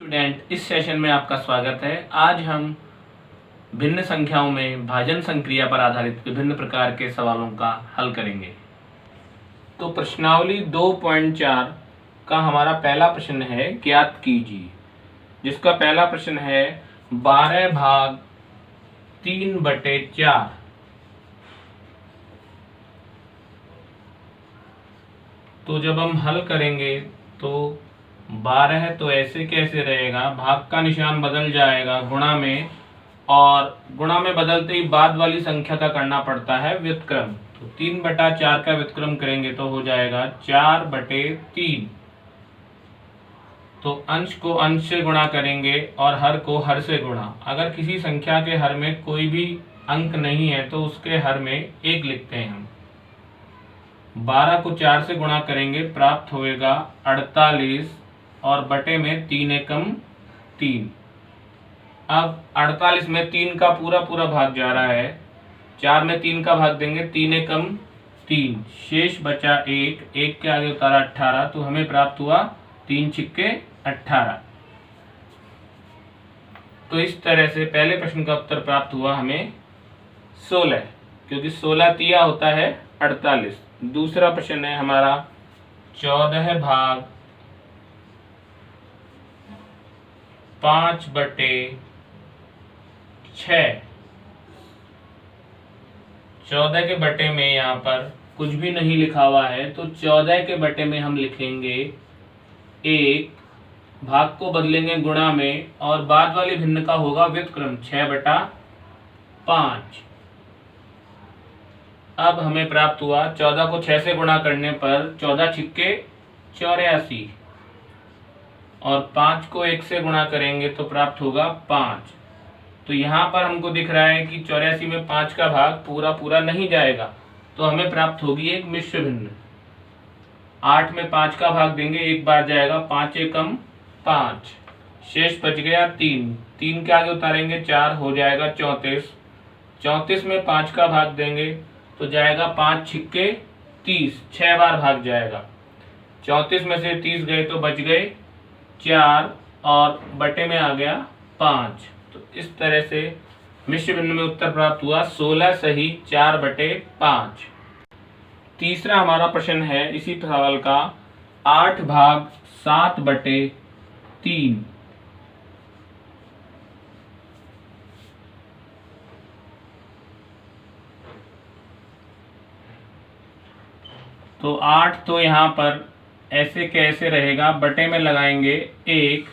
Student, इस session में आपका स्वागत है। आज हम भिन्न संख्याओं में भाजन संक्रिया पर आधारित विभिन्न प्रकार के सवालों का हल करेंगे। तो प्रश्नावली 2.4 का हमारा पहला प्रश्न है, ज्ञात कीजिए, जिसका पहला प्रश्न है 12 भाग 3/4। तो जब हम हल करेंगे तो 12 तो ऐसे कैसे रहेगा, भाग का निशान बदल जाएगा गुणा में, और गुणा में बदलते ही बाद वाली संख्या का करना पड़ता है व्युत्क्रम। तो 3/4 का व्युत्क्रम करेंगे तो हो जाएगा 4/3। तो अंश को अंश से गुणा करेंगे और हर को हर से गुणा। अगर किसी संख्या के हर में कोई भी अंक नहीं है तो उसके हर में 1 लिखते हैं हम। 12 को 4 से गुणा करेंगे, प्राप्त होएगा 48 और बटे में 3 एकम 3। अब 48 में 3 का पूरा भाग जा रहा है, 4 में 3 का भाग देंगे, 3 एकम 3, शेष बचा 1, 1 के आगे उतारा 18, तो हमें प्राप्त हुआ 3 छिक्के 18। तो इस तरह से पहले प्रश्न का उत्तर प्राप्त हुआ हमें 16, क्योंकि 16 तिया होता है 48। दूसरा प्रश्न है हमारा 14 भाग 5/6। 14 के बटे में यहाँ पर कुछ भी नहीं लिखा हुआ है, तो 14 के बटे में हम लिखेंगे 1, भाग को बदलेंगे गुणा में और बाद वाली भिन्न का होगा व्युत्क्रम 6/5। अब हमें प्राप्त हुआ 14 को 6 से गुणा करने पर 14 छिक्के 84, और 5 को 1 से गुणा करेंगे तो प्राप्त होगा 5। तो यहाँ पर हमको दिख रहा है कि 84 में 5 का भाग पूरा नहीं जाएगा, तो हमें प्राप्त होगी एक मिश्र भिन्न। 8 में 5 का भाग देंगे, एक बार जाएगा, 5 एकम 5, शेष बच गया 3, 3 के आगे उतारेंगे 4, हो जाएगा 34। 34 में 5 का भाग देंगे तो जाएगा 5 छिक्के 30, 6 बार भाग जाएगा। 34 में से 30 गए तो बच गए 4 और बटे में आ गया 5। तो इस तरह से मिश्र भिन्न में उत्तर प्राप्त हुआ 16 सही 4/5। तीसरा हमारा प्रश्न है इसी सवाल का 8 भाग 7/3। तो 8 तो यहाँ पर ऐसे कैसे रहेगा, बटे में लगाएंगे 1,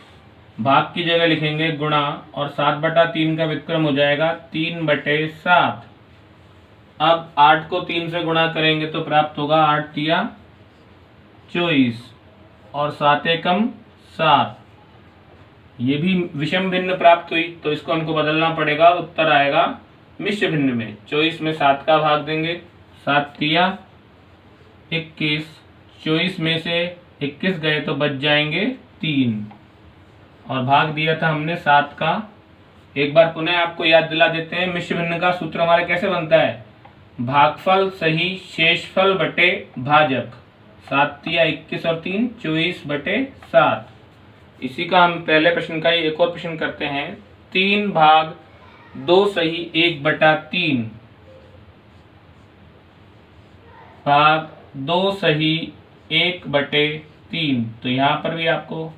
भाग की जगह लिखेंगे गुणा, और 7/3 का व्युत्क्रम हो जाएगा 3/7। अब 8 को 3 से गुणा करेंगे तो प्राप्त होगा 8 तिया 24 और 7 एकम 7। ये भी विषम भिन्न प्राप्त हुई, तो इसको हमको बदलना पड़ेगा, उत्तर आएगा मिश्र भिन्न में। 24 में 7 का भाग देंगे, 7 तिया 21, 24 में से 21 गए तो बच जाएंगे 3, और भाग दिया था हमने 7 का। एक बार पुनः आपको याद दिला देते हैं, मिश्र भिन्न का सूत्र हमारा कैसे बनता है, भागफल सही शेषफल बटे भाजक। 7 तिया 21 और 3 24/7। इसी का हम पहले प्रश्न का ही एक और प्रश्न करते हैं, 3 भाग 2 सही 1/3 भाग 2 सही 1/3। तो यहाँ पर भी आपको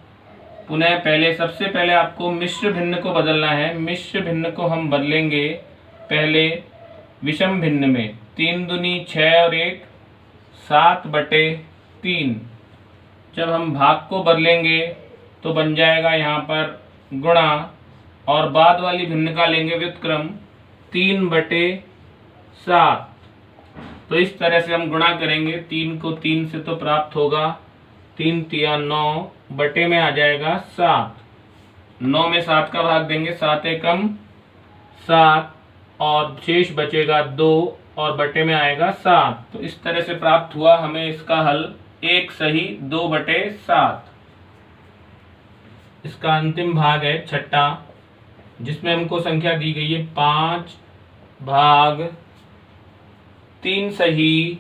पुनः सबसे पहले आपको मिश्र भिन्न को बदलना है। मिश्र भिन्न को हम बदलेंगे पहले विषम भिन्न में, 3 दूनी 6 और 1 7/3। जब हम भाग को बदलेंगे तो बन जाएगा यहाँ पर गुणा, और बाद वाली भिन्न का लेंगे व्युत्क्रम 3/7। तो इस तरह से हम गुणा करेंगे, 3 को 3 से तो प्राप्त होगा 3 तिया 9, बटे में आ जाएगा 7। 9 में 7 का भाग देंगे, 7 एकम 7, और शेष बचेगा 2 और बटे में आएगा 7। तो इस तरह से प्राप्त हुआ हमें इसका हल 1 सही 2/7। इसका अंतिम भाग है छठा, जिसमें हमको संख्या दी गई है 5 भाग 3 सही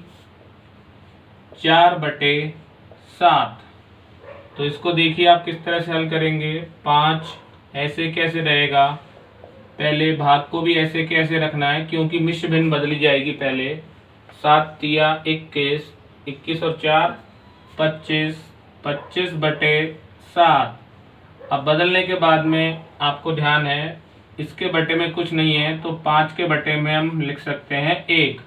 4/7। तो इसको देखिए आप किस तरह से हल करेंगे। 5 ऐसे कैसे रहेगा, पहले भाग को भी ऐसे कैसे रखना है क्योंकि मिश्र भिन्न बदली जाएगी पहले। 7 तिया 21, 21 और 4 25, 25/7। अब बदलने के बाद में आपको ध्यान है इसके बटे में कुछ नहीं है, तो 5 के बटे में हम लिख सकते हैं 1।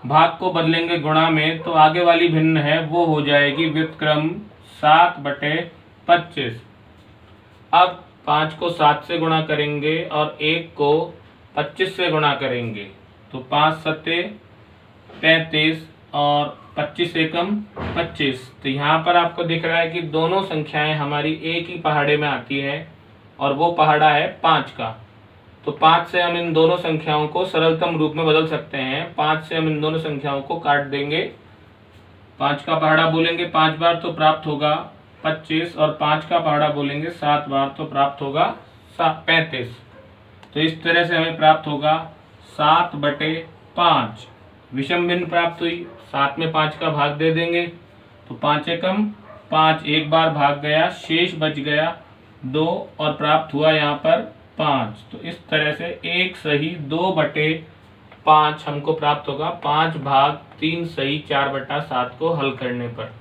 भाग को बदलेंगे गुणा में, तो आगे वाली भिन्न है वो हो जाएगी व्युत्क्रम 7/25। अब 5 को 7 से गुणा करेंगे और 1 को 25 से गुणा करेंगे, तो 5 सत्ते 35 और 25 एकम 25। तो यहाँ पर आपको दिख रहा है कि दोनों संख्याएं हमारी एक ही पहाड़े में आती है और वो पहाड़ा है 5 का। तो 5 से हम इन दोनों संख्याओं को सरलतम रूप में बदल सकते हैं। 5 से हम इन दोनों संख्याओं को काट देंगे, 5 का पहाड़ा बोलेंगे 5 बार तो प्राप्त होगा 25 और 5 का पहाड़ा बोलेंगे 7 बार तो प्राप्त होगा 35। तो इस तरह से हमें प्राप्त होगा 7/5। विषम भिन्न प्राप्त हुई, 7 में 5 का भाग दे देंगे तो 5 एकम 5, एक बार भाग गया, शेष बच गया 2 और प्राप्त हुआ यहाँ पर 5। तो इस तरह से 1 सही 2/5 हमको प्राप्त होगा 5 भाग 3 सही 4/7 को हल करने पर।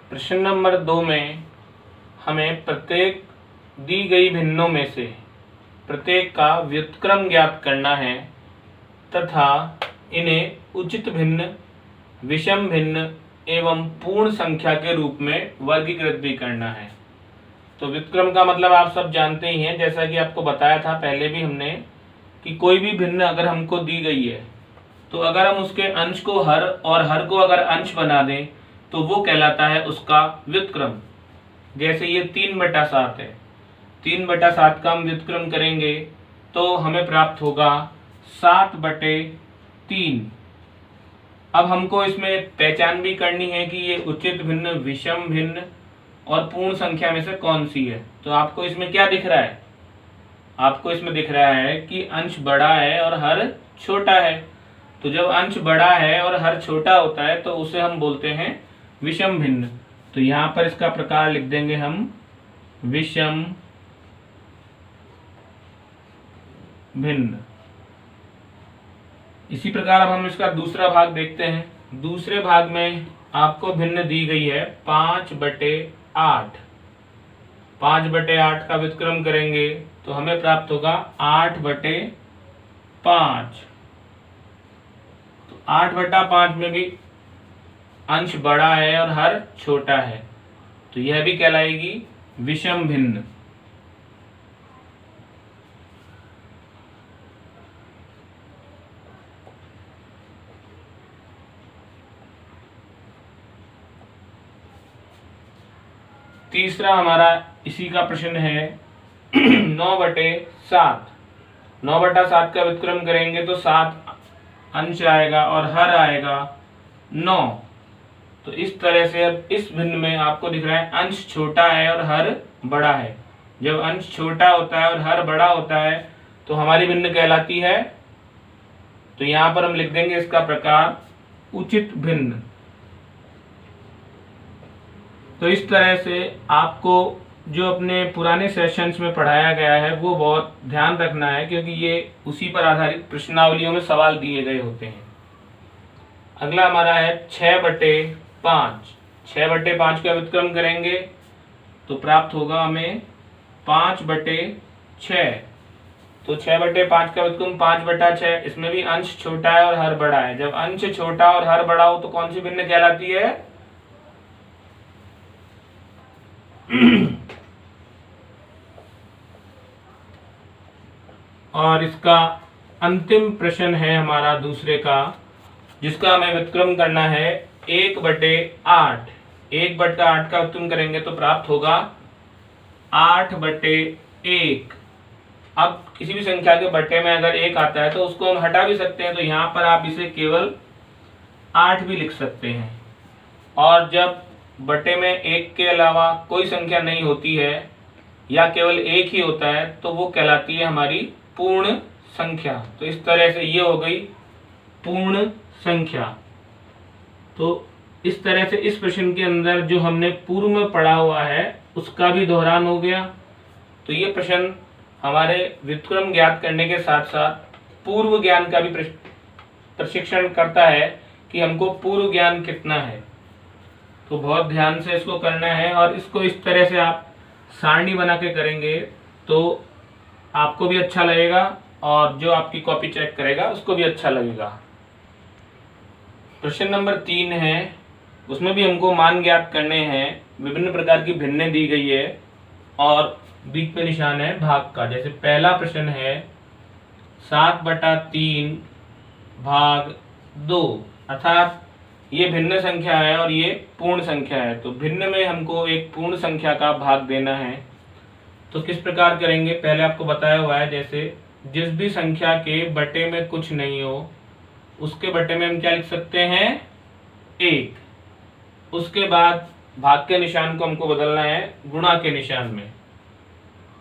प्रश्न नंबर 2 में हमें प्रत्येक दी गई भिन्नों में से प्रत्येक का व्युत्क्रम ज्ञात करना है तथा इन्हें उचित भिन्न, विषम भिन्न एवं पूर्ण संख्या के रूप में वर्गीकृत भी करना है। तो व्युत्क्रम का मतलब आप सब जानते ही हैं, जैसा कि आपको बताया था पहले भी हमने कि कोई भी भिन्न अगर हमको दी गई है तो अगर हम उसके अंश को हर और हर को अगर अंश बना दें तो वो कहलाता है उसका व्युत्क्रम। जैसे ये 3/7 है, 3/7 का हम व्युत्क्रम करेंगे तो हमें प्राप्त होगा 7/3। अब हमको इसमें पहचान भी करनी है कि ये उचित भिन्न, विषम भिन्न और पूर्ण संख्या में से कौन सी है। तो आपको इसमें क्या दिख रहा है, आपको इसमें दिख रहा है कि अंश बड़ा है और हर छोटा है। तो जब अंश बड़ा है और हर छोटा होता है तो उसे हम बोलते हैं विषम भिन्न। तो यहाँ पर इसका प्रकार लिख देंगे हम विषम भिन्न। इसी प्रकार अब हम इसका दूसरा भाग देखते हैं। दूसरे भाग में आपको भिन्न दी गई है 5/8। 5/8 का व्युत्क्रम करेंगे तो हमें प्राप्त होगा 8/5। तो 8/5 में भी अंश बड़ा है और हर छोटा है, तो यह भी कहलाएगी विषम भिन्न। तीसरा हमारा इसी का प्रश्न है 9/7। 9/7 का व्युत्क्रम करेंगे तो 7 अंश आएगा और हर आएगा 9। तो इस तरह से अब इस भिन्न में आपको दिख रहा है अंश छोटा है और हर बड़ा है। जब अंश छोटा होता है और हर बड़ा होता है तो हमारी भिन्न कहलाती है। तो यहाँ पर हम लिख देंगे इसका प्रकार उचित भिन्न। तो इस तरह से आपको जो अपने पुराने सेशंस में पढ़ाया गया है वो बहुत ध्यान रखना है, क्योंकि ये उसी पर आधारित प्रश्नावलियों में सवाल दिए गए होते हैं। अगला हमारा है 6/5। 6/5 का व्युत्क्रम करेंगे तो प्राप्त होगा हमें 5/6। तो 6/5 का व्युत्क्रम 5/6। इसमें भी अंश छोटा है और हर बड़ा है। जब अंश छोटा और हर बड़ा हो तो कौन सी भिन्न कहलाती है? और इसका अंतिम प्रश्न है हमारा दूसरे का, जिसका हमें व्युत्क्रम करना है 1/8। 1/8 का व्युत्क्रम करेंगे तो प्राप्त होगा 8/1। अब किसी भी संख्या के बटे में अगर 1 आता है तो उसको हम हटा भी सकते हैं, तो यहाँ पर आप इसे केवल 8 भी लिख सकते हैं। और जब बटे में 1 के अलावा कोई संख्या नहीं होती है या केवल 1 ही होता है तो वो कहलाती है हमारी पूर्ण संख्या। तो इस तरह से ये हो गई पूर्ण संख्या। तो इस तरह से इस प्रश्न के अंदर जो हमने पूर्व में पढ़ा हुआ है उसका भी दोहरान हो गया। तो ये प्रश्न हमारे व्युत्क्रम ज्ञात करने के साथ साथ पूर्व ज्ञान का भी प्रशिक्षण करता है कि हमको पूर्व ज्ञान कितना है। तो बहुत ध्यान से इसको करना है और इसको इस तरह से आप सारणी बना के करेंगे तो आपको भी अच्छा लगेगा और जो आपकी कॉपी चेक करेगा उसको भी अच्छा लगेगा। प्रश्न नंबर 3 है, उसमें भी हमको मान ज्ञात करने हैं। विभिन्न प्रकार की भिन्नें दी गई है और बीच में निशान है भाग का। जैसे पहला प्रश्न है 7/3 भाग 2, अर्थात ये भिन्न संख्या है और ये पूर्ण संख्या है। तो भिन्न में हमको एक पूर्ण संख्या का भाग देना है। तो किस प्रकार करेंगे, पहले आपको बताया हुआ है। जैसे जिस भी संख्या के बटे में कुछ नहीं हो उसके बटे में हम क्या लिख सकते हैं, 1। उसके बाद भाग के निशान को हमको बदलना है गुणा के निशान में।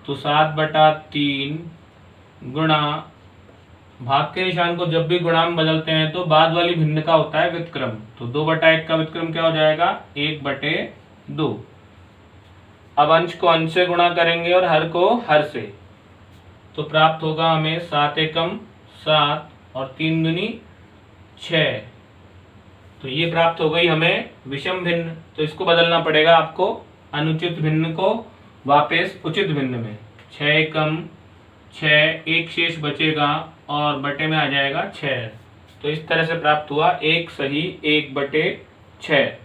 तो 7/3 गुणा, भाग के निशान को जब भी गुणा में बदलते हैं तो बाद वाली भिन्न का होता है व्युत्क्रम। तो 2/1 का व्युत्क्रम क्या हो जाएगा, 1/2। अब अंश को अंश से गुणा करेंगे और हर को हर से, तो प्राप्त होगा हमें 7 एकम 7 और 3 दूनी 6। तो ये प्राप्त हो गई हमें विषम भिन्न। तो इसको बदलना पड़ेगा आपको, अनुचित भिन्न को वापस उचित भिन्न में। 6 एकम 6, एक शेष बचेगा और बटे में आ जाएगा 6। तो इस तरह से प्राप्त हुआ 1 सही 1/6।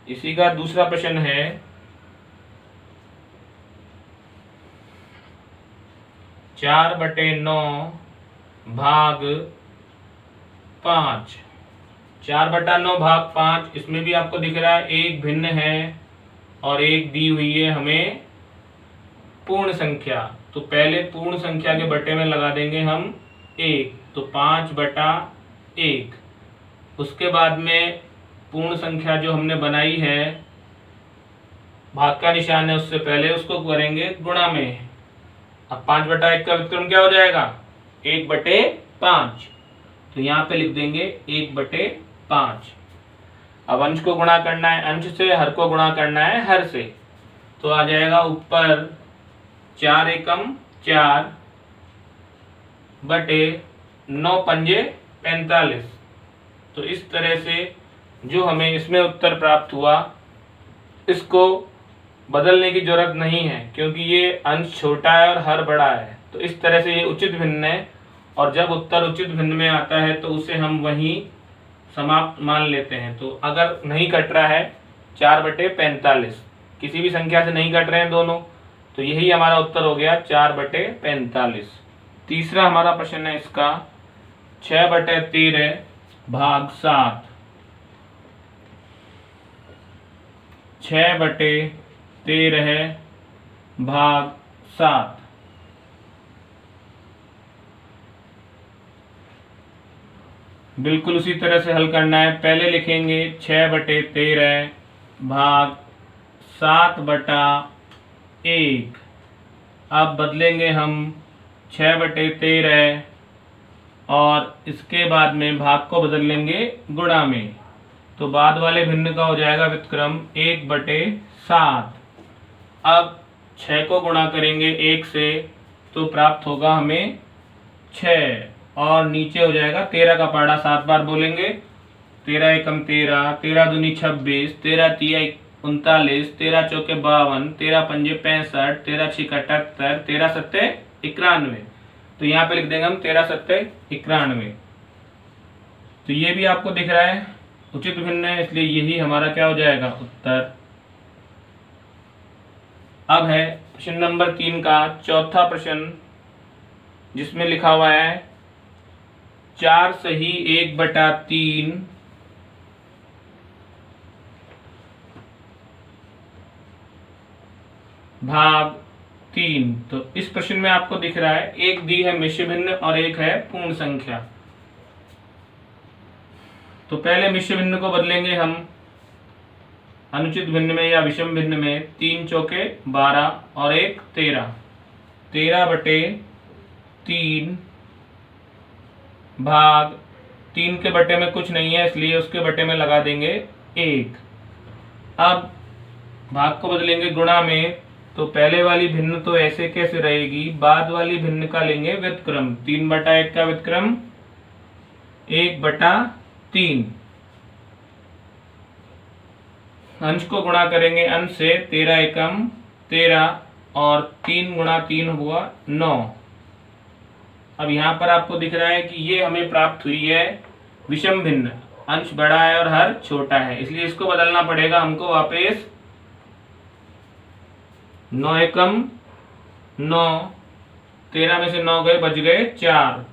इसी का दूसरा प्रश्न है 4/9 भाग 5। 4/9 भाग 5, इसमें भी आपको दिख रहा है एक भिन्न है और एक दी हुई है हमें पूर्ण संख्या। तो पहले पूर्ण संख्या के बटे में लगा देंगे हम 1, तो 5/1। उसके बाद में पूर्ण संख्या जो हमने बनाई है भाग का निशान है उससे पहले उसको करेंगे गुणा में। अब 5/1 का व्युत्क्रम क्या हो जाएगा, 1/5। तो यहाँ पे लिख देंगे 1/5। अब अंश को गुणा करना है अंश से, हर को गुणा करना है हर से। तो आ जाएगा ऊपर 4 एकम 4 बटे 9 पंजे 45। तो इस तरह से जो हमें इसमें उत्तर प्राप्त हुआ इसको बदलने की जरूरत नहीं है क्योंकि ये अंश छोटा है और हर बड़ा है। तो इस तरह से ये उचित भिन्न है और जब उत्तर उचित भिन्न में आता है तो उसे हम वहीं समाप्त मान लेते हैं। तो अगर नहीं कट रहा है 4/45, किसी भी संख्या से नहीं कट रहे हैं दोनों, तो यही हमारा उत्तर हो गया 4/45। तीसरा हमारा प्रश्न है इसका 6/13 भाग 7। 6/13 भाग 7। बिल्कुल उसी तरह से हल करना है। पहले लिखेंगे 6/13 भाग 7/1। अब बदलेंगे हम 6/13 और इसके बाद में भाग को बदल लेंगे गुणा में। तो बाद वाले भिन्न का हो जाएगा व्युत्क्रम 1/7। अब 6 को गुणा करेंगे 1 से तो प्राप्त होगा हमें 6 और नीचे हो जाएगा 13 का पहाड़ा 7 बार बोलेंगे। 13 एकम 13, 13 दूनी 26, 13 तिया 39, 13 चौके 52, 13 पंजे 65, 13 छिक 78, 13 सत्ते 91। तो यहाँ पे लिख देंगे हम 13 सत्ते 91। तो ये भी आपको दिख रहा है उचित भिन्न है, इसलिए यही हमारा क्या हो जाएगा उत्तर। अब है प्रश्न नंबर 3 का चौथा प्रश्न जिसमें लिखा हुआ है 4 सही 1/3 भाग 3। तो इस प्रश्न में आपको दिख रहा है एक दी है मिश्र भिन्न और एक है पूर्ण संख्या। तो पहले मिश्र भिन्न को बदलेंगे हम अनुचित भिन्न में या विषम भिन्न में। 3 चौके 12 और 1 13। 13/3 भाग 3 के बटे में कुछ नहीं है इसलिए उसके बटे में लगा देंगे 1। अब भाग को बदलेंगे गुणा में, तो पहले वाली भिन्न तो ऐसे कैसे रहेगी, बाद वाली भिन्न का लेंगे व्युत्क्रम। 3/1 का व्युत्क्रम 1/3। अंश को गुणा करेंगे अंश से, 13 एकम 13 और 3 गुणा 3 हुआ 9। अब यहाँ पर आपको दिख रहा है कि ये हमें प्राप्त हुई है विषम भिन्न, अंश बड़ा है और हर छोटा है, इसलिए इसको बदलना पड़ेगा हमको वापस। 9 एकम 9, 13 में से 9 गए, बच गए 4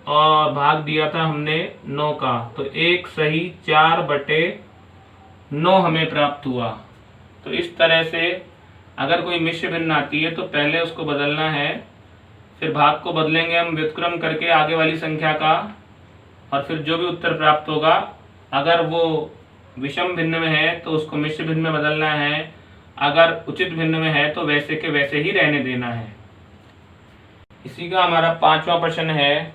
और भाग दिया था हमने 9 का, तो 1 सही 4/9 हमें प्राप्त हुआ। तो इस तरह से अगर कोई मिश्र भिन्न आती है तो पहले उसको बदलना है, फिर भाग को बदलेंगे हम व्युत्क्रम करके आगे वाली संख्या का, और फिर जो भी उत्तर प्राप्त होगा अगर वो विषम भिन्न में है तो उसको मिश्र भिन्न में बदलना है, अगर उचित भिन्न में है तो वैसे के वैसे ही रहने देना है। इसी का हमारा 5वां प्रश्न है,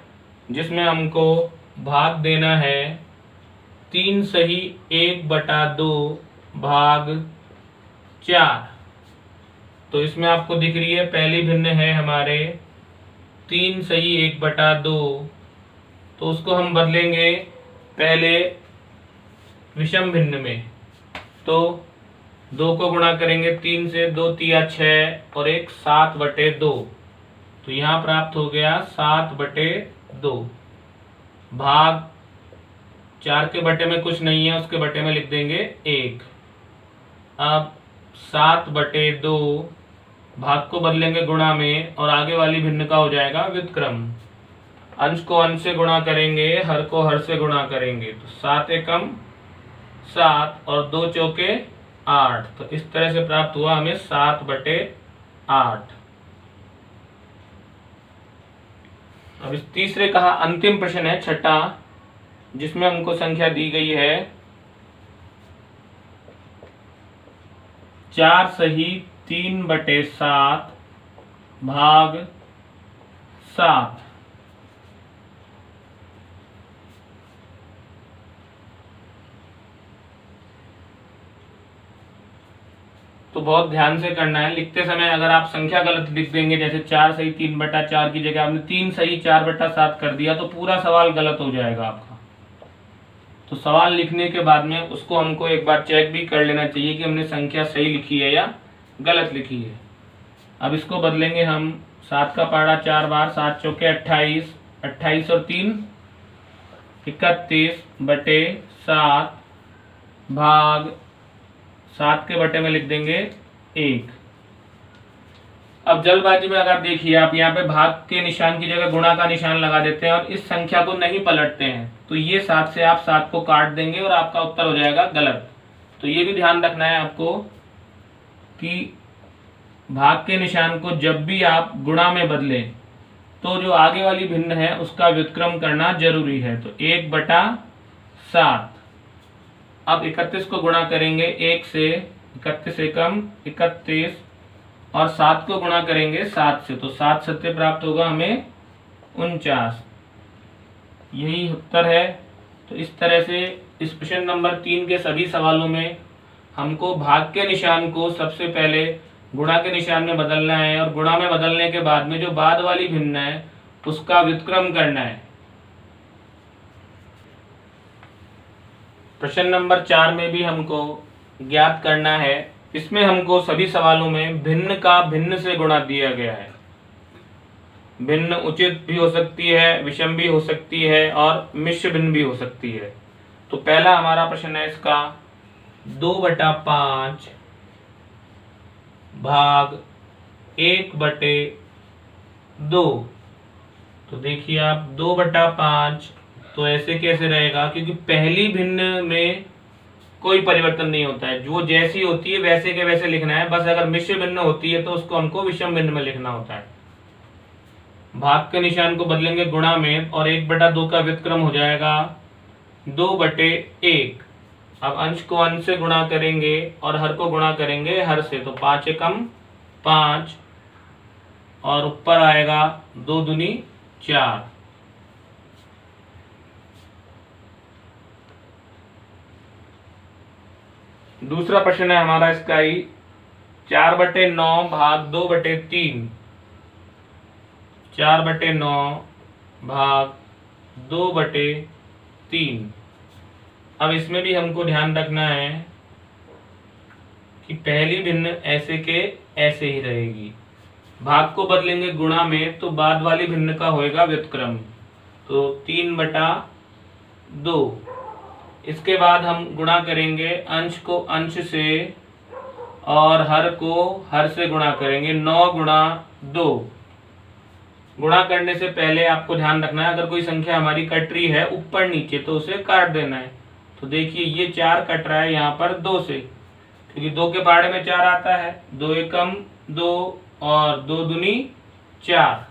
जिसमें हमको भाग देना है 3 सही 1/2 भाग 4। तो इसमें आपको दिख रही है पहली भिन्न है हमारे 3 सही 1/2, तो उसको हम बदलेंगे पहले विषम भिन्न में। तो 2 को गुणा करेंगे 3 से, 2 तिया 6 और 1 7/2, तो यहाँ प्राप्त हो गया 7/2 भाग 4 के बटे में कुछ नहीं है, उसके बटे में लिख देंगे 1। अब 7/2 भाग को बदलेंगे गुणा में और आगे वाली भिन्न का हो जाएगा व्युत्क्रम। अंश को अंश से गुणा करेंगे, हर को हर से गुणा करेंगे, तो 7 एकम 7 और 2 चौके 8, तो इस तरह से प्राप्त हुआ हमें 7/8। अब इस तीसरे का अंतिम प्रश्न है, छठा, जिसमें हमको संख्या दी गई है 4 सही 3/7 भाग 7। तो बहुत ध्यान से करना है। लिखते समय अगर आप संख्या गलत लिख देंगे, जैसे 4 सही 3/4 की जगह आपने 3 सही 4/7 कर दिया, तो पूरा सवाल गलत हो जाएगा आपका। तो सवाल लिखने के बाद में उसको हमको एक बार चेक भी कर लेना चाहिए कि हमने संख्या सही लिखी है या गलत लिखी है। अब इसको बदलेंगे हम, 7 का पहाड़ा 4 बार, 7 चौके 28, 28 और 3 31/7 भाग 7 के बटे में लिख देंगे 1। अब जल्दबाजी में अगर देखिए आप, यहाँ पे भाग के निशान की जगह गुणा का निशान लगा देते हैं और इस संख्या को नहीं पलटते हैं, तो ये 7 से आप 7 को काट देंगे और आपका उत्तर हो जाएगा गलत। तो ये भी ध्यान रखना है आपको कि भाग के निशान को जब भी आप गुणा में बदलें तो जो आगे वाली भिन्न है उसका व्युत्क्रम करना जरूरी है। तो 1/7। अब 31 को गुणा करेंगे 1 से, 31 एकम 31 और 7 को गुणा करेंगे 7 से, तो 7 सत्य प्राप्त होगा हमें 49। यही उत्तर है। तो इस तरह से इस प्रश्न नंबर 3 के सभी सवालों में हमको भाग के निशान को सबसे पहले गुणा के निशान में बदलना है और गुणा में बदलने के बाद में जो बाद वाली भिन्न है उसका व्युत्क्रम करना है। प्रश्न नंबर 4 में भी हमको ज्ञात करना है। इसमें हमको सभी सवालों में भिन्न का भिन्न से गुणा दिया गया है। भिन्न उचित भी हो सकती है, विषम भी हो सकती है और मिश्र भिन्न भी हो सकती है। तो पहला हमारा प्रश्न है इसका 2/5 भाग 1/2। तो देखिए आप 2/5 तो ऐसे कैसे रहेगा, क्योंकि पहली भिन्न में कोई परिवर्तन नहीं होता है, जो जैसी होती है वैसे के वैसे लिखना है। बस अगर मिश्र भिन्न होती है तो उसको हमको विषम भिन्न में लिखना होता है। भाग के निशान को बदलेंगे गुणा में और 1/2 का व्युत्क्रम हो जाएगा 2/1। अब अंश को अंश से गुणा करेंगे और हर को गुणा करेंगे हर से, तो 5 एकम 5 और ऊपर आएगा 2 दूनी 4। दूसरा प्रश्न है हमारा इसका ही 4/9 भाग 2/3। 4/9 भाग 2/3। अब इसमें भी हमको ध्यान रखना है कि पहली भिन्न ऐसे के ऐसे ही रहेगी। भाग को बदलेंगे गुणा में तो बाद वाली भिन्न का होएगा व्युत्क्रम, तो 3/2। इसके बाद हम गुणा करेंगे अंश को अंश से और हर को हर से गुणा करेंगे। 9 गुणा 2। गुणा करने से पहले आपको ध्यान रखना है, अगर कोई संख्या हमारी कट रही है ऊपर नीचे तो उसे काट देना है। तो देखिए ये 4 कट रहा है यहाँ पर 2 से, क्योंकि 2 के पहाड़े में 4 आता है। 2 एकम 2 और 2 दूनी 4।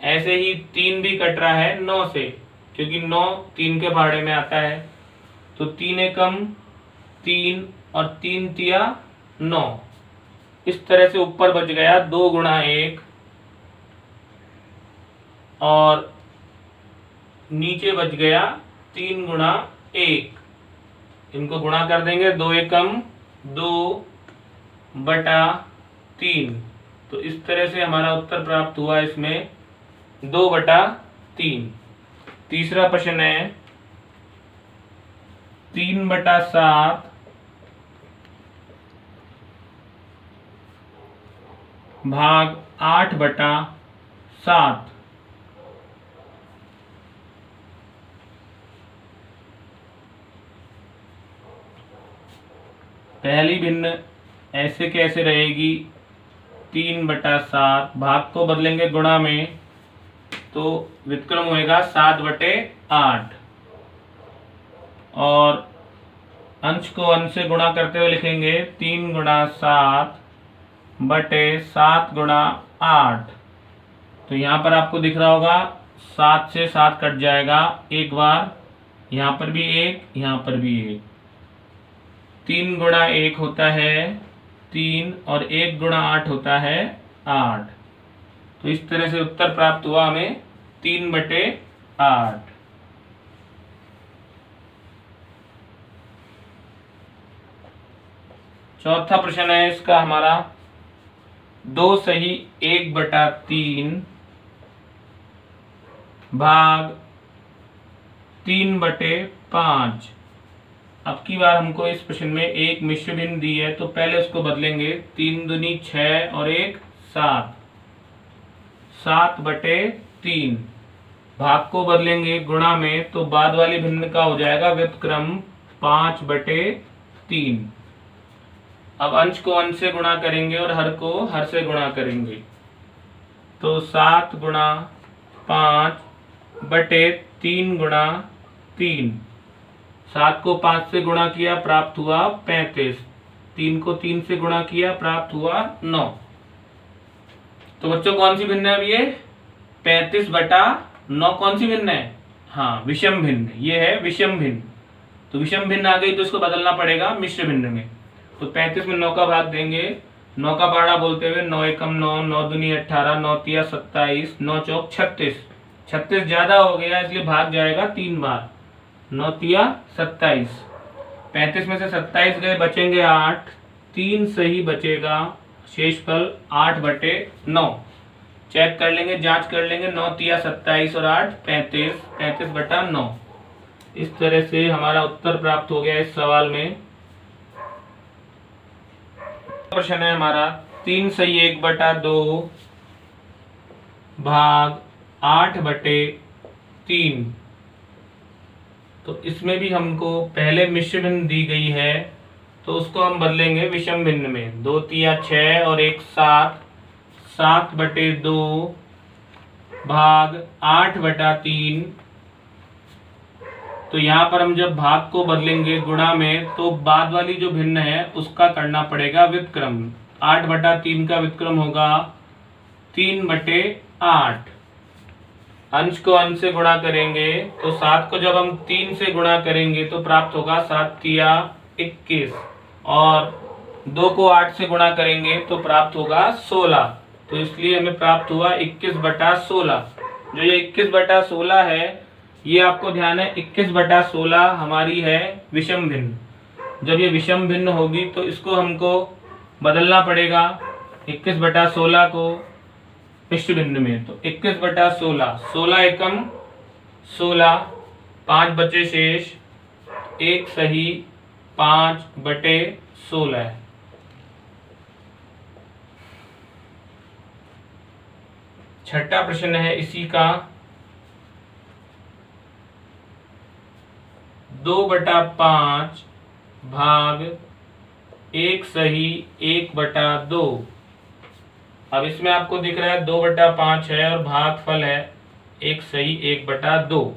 ऐसे ही 3 भी कट रहा है 9 से, क्योंकि 9 3 के पहाड़े में आता है। तो 3 एकम 3 और 3 तिया 9। इस तरह से ऊपर बच गया 2 गुणा 1 और नीचे बच गया 3 गुणा 1। इनको गुणा कर देंगे। 2 एकम 2/3। तो इस तरह से हमारा उत्तर प्राप्त हुआ इसमें 2/3। तीसरा प्रश्न है 3/7 भाग 8/7। पहली भिन्न ऐसे कैसे रहेगी 3/7। भाग को बदलेंगे गुणा में तो व्युत्क्रम होएगा 7/8 और अंश को अंश से गुणा करते हुए लिखेंगे 3 गुणा 7/7 गुणा 8। तो यहाँ पर आपको दिख रहा होगा 7 से 7 कट जाएगा एक बार, यहाँ पर भी 1, यहाँ पर भी 1। 3 गुणा 1 होता है 3 और 1 गुणा 8 होता है 8। तो इस तरह से उत्तर प्राप्त हुआ हमें 3/8। चौथा प्रश्न है इसका हमारा 2 सही 1/3 भाग 3/5। अब की बार हमको इस प्रश्न में एक मिश्र भिन्न दी है, तो पहले उसको बदलेंगे। 3 दूनी 6 और 1 7। 7/3। भाग को बदलेंगे गुणा में तो बाद वाली भिन्न का हो जाएगा व्युत्क्रम 5/3। अब अंश को अंश से गुणा करेंगे और हर को हर से गुणा करेंगे। तो 7 गुणा 5/3 गुणा 3। 7 को 5 से गुणा किया प्राप्त हुआ 35। 3 को 3 से गुणा किया प्राप्त हुआ 9। तो बच्चों कौन सी भिन्न है अब ये 35/9 कौन सी भिन्न है? हाँ, विषम भिन्न। ये है विषम भिन्न। तो विषम भिन्न आ गई तो इसको बदलना पड़ेगा मिश्र भिन्न में। तो 35 में 9 का भाग देंगे। 9 का पहाड़ा बोलते हुए 9 एकम 9, 9 दूनी 18, 9 तिया 27, 9 चौक 36। 36 ज्यादा हो गया इसलिए भाग जाएगा 3 बार। 9 तिया 27। 35 में से 27 गए, बचेंगे 8। 3 सही बचेगा, शेषफल 8/9। चेक कर लेंगे, जांच कर लेंगे। 9 तिया 27 और 8 35। 35/9। इस तरह से हमारा उत्तर प्राप्त हो गया इस सवाल में। प्रश्न है हमारा 3 सही 1/2 भाग 8/3। तो इसमें भी हमको पहले मिश्र भिन्न दी गई है तो उसको हम बदलेंगे विषम भिन्न में। 2 तिया 6 और 1 7। 7/2 भाग 8/3। तो यहाँ पर हम जब भाग को बदलेंगे गुणा में तो बाद वाली जो भिन्न है उसका करना पड़ेगा व्युत्क्रम। 8/3 का व्युत्क्रम होगा 3/8। अंश को अंश से गुणा करेंगे तो 7 को जब हम 3 से गुणा करेंगे तो प्राप्त होगा 7 तिया 21 और 2 को 8 से गुणा करेंगे तो प्राप्त होगा 16। तो इसलिए हमें प्राप्त हुआ 21/16। जो ये 21/16 है ये आपको ध्यान है 21/16 हमारी है विषम भिन्न। जब ये विषम भिन्न होगी तो इसको हमको बदलना पड़ेगा 21/16 को मिश्र भिन्न में। तो 21/16, 16 एकम 16, 5 बचे शेष, 1 सही 5/16। छठा प्रश्न है इसी का, 2/5 भाग 1 सही 1/2। अब इसमें आपको दिख रहा है 2/5 है और भागफल है 1 सही 1/2।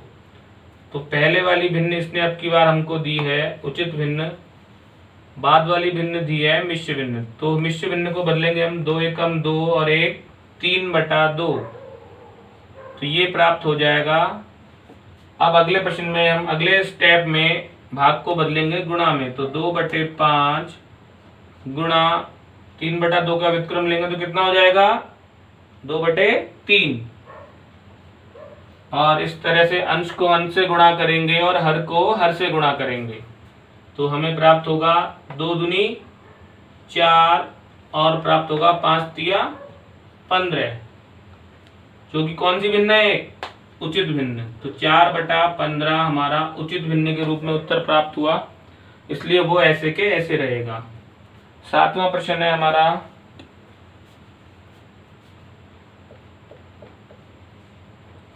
तो पहले वाली भिन्न इसने अब की बार हमको दी है उचित भिन्न, बाद वाली भिन्न दी है मिश्र भिन्न। तो मिश्र भिन्न को बदलेंगे हम, 2 एकम 2 और 1 3/2। तो ये प्राप्त हो जाएगा। अब अगले प्रश्न में हम अगले स्टेप में भाग को बदलेंगे गुणा में। तो 2/5 गुणा 3/2 का व्युत्क्रम लेंगे तो कितना हो जाएगा 2/3। और इस तरह से अंश को अंश से गुणा करेंगे और हर को हर से गुणा करेंगे तो हमें प्राप्त होगा 2 दूनी 4 और प्राप्त होगा 5 तिया 15, जो कि कौन सी भिन्न है, उचित भिन्न। तो 4/15 हमारा उचित भिन्न के रूप में उत्तर प्राप्त हुआ, इसलिए वो ऐसे के ऐसे रहेगा। सातवां प्रश्न है हमारा,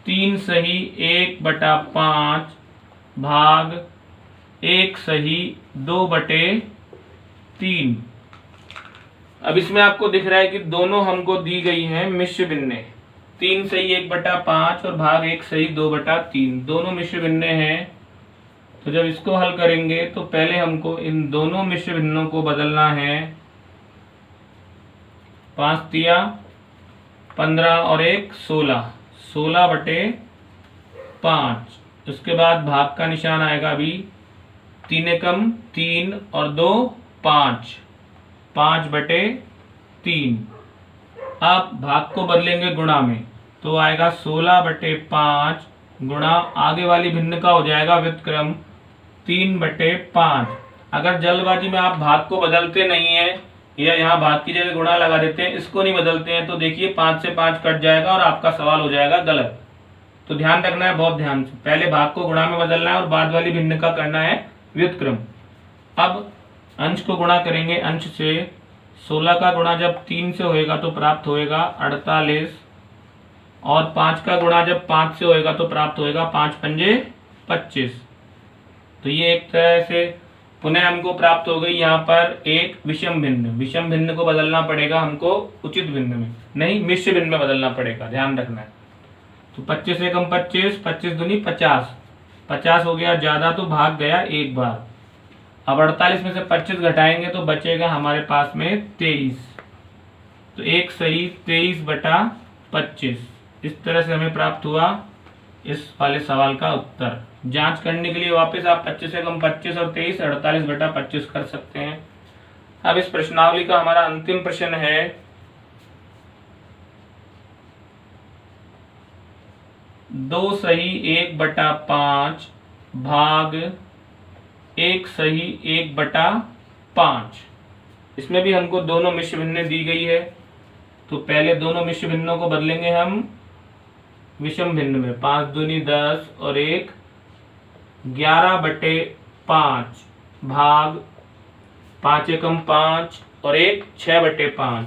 3 सही 1/5 भाग 1 सही 2/3। अब इसमें आपको दिख रहा है कि दोनों हमको दी गई हैं मिश्र भिन्ने, 3 सही 1/5 और भाग 1 सही 2/3, दोनों मिश्र भिन्ने हैं। तो जब इसको हल करेंगे तो पहले हमको इन दोनों मिश्र भिन्नों को बदलना है, 5 तिया 15 और 1 16, 16/5। उसके बाद भाग का निशान आएगा अभी, 3 एकम 3 और 2 5, 5/3। अब भाग को बदलेंगे गुणा में तो आएगा 16/5 गुणा आगे वाली भिन्न का हो जाएगा व्युत्क्रम 3/5। अगर जल्दबाजी में आप भाग को बदलते नहीं है या यहाँ भाग की जगह गुणा लगा देते हैं, इसको नहीं बदलते हैं, तो देखिए 5 से 5 कट जाएगा और आपका सवाल हो जाएगा गलत। तो ध्यान रखना है बहुत ध्यान से, पहले भाग को गुणा में बदलना है और बाद वाली भिन्न का करना है व्युत्क्रम। अब अंश को गुणा करेंगे अंश से, 16 का गुणा जब 3 से होएगा तो प्राप्त होएगा 48 और 5 का गुणा जब 5 से होएगा तो प्राप्त होएगा 5 पंजे 25। तो ये एक तरह से पुनः हमको प्राप्त हो गई यहाँ पर एक विषम भिन्न। विषम भिन्न को बदलना पड़ेगा हमको उचित भिन्न में, नहीं मिश्र भिन्न में बदलना पड़ेगा, ध्यान रखना है। तो 25 एकम 25, 25 दूनी 50, 50 हो गया ज्यादा तो भाग गया एक बार। अब 48 में से 25 घटाएंगे तो बचेगा हमारे पास में 23। तो 1 सही 23/25। इस तरह से हमें प्राप्त हुआ इस वाले सवाल का उत्तर। जांच करने के लिए वापस आप 25 एकम 25 और 23 48/25 कर सकते हैं। अब इस प्रश्नावली का हमारा अंतिम प्रश्न है, 2 सही 1/5 भाग 1 सही 1/5। इसमें भी हमको दोनों मिश्र भिन्नें दी गई है। तो पहले दोनों मिश्र भिन्नों को बदलेंगे हम विषम भिन्न में, 5 दूनी 10 और 1 11/5 भाग 5 एकम 5 और 1 6/5।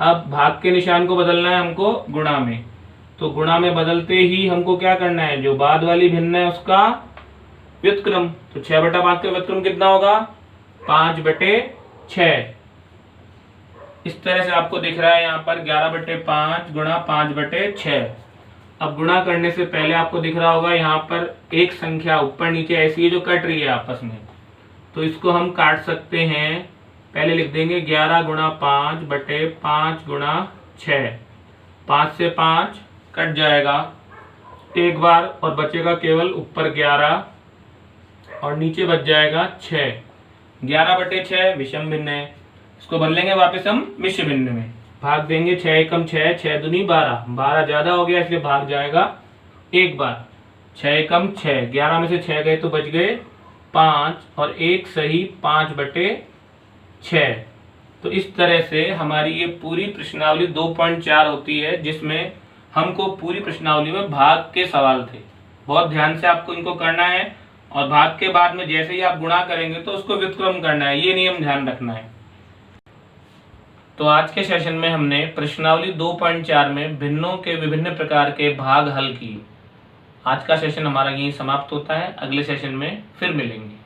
अब भाग के निशान को बदलना है हमको गुणा में। तो गुणा में बदलते ही हमको क्या करना है, जो बाद वाली भिन्न है उसका व्युत्क्रम। तो 6/5 का व्युत्क्रम कितना होगा 5/6। इस तरह से आपको दिख रहा है यहाँ पर 11/5 गुणा 5/6। अब गुणा करने से पहले आपको दिख रहा होगा यहाँ पर एक संख्या ऊपर नीचे ऐसी है जो कट रही है आपस में, तो इसको हम काट सकते हैं। पहले लिख देंगे 11 गुणा 5/5 गुणा 6, 5 से 5 कट जाएगा एक बार और बचेगा केवल ऊपर 11 और नीचे बच जाएगा 6। 11/6 विषम भिन्न है, इसको बदलेंगे वापस हम मिश्र भिन्न में, भाग देंगे 6 एकम 6, 6 दूनी 12, 12 ज्यादा हो गया इसलिए भाग जाएगा एक बार, 6 एकम 6, 11 में से 6 गए तो बच गए 5 और 1 सही 5/6। तो इस तरह से हमारी ये पूरी प्रश्नावली 2.4 होती है, जिसमें हमको पूरी प्रश्नावली में भाग के सवाल थे। बहुत ध्यान से आपको इनको करना है, और भाग के बाद में जैसे ही आप गुणा करेंगे तो उसको व्युत्क्रम करना है, ये नियम ध्यान रखना है। तो आज के सेशन में हमने प्रश्नावली 2.4 में भिन्नों के विभिन्न प्रकार के भाग हल किए। आज का सेशन हमारा यहीं समाप्त होता है। अगले सेशन में फिर मिलेंगे।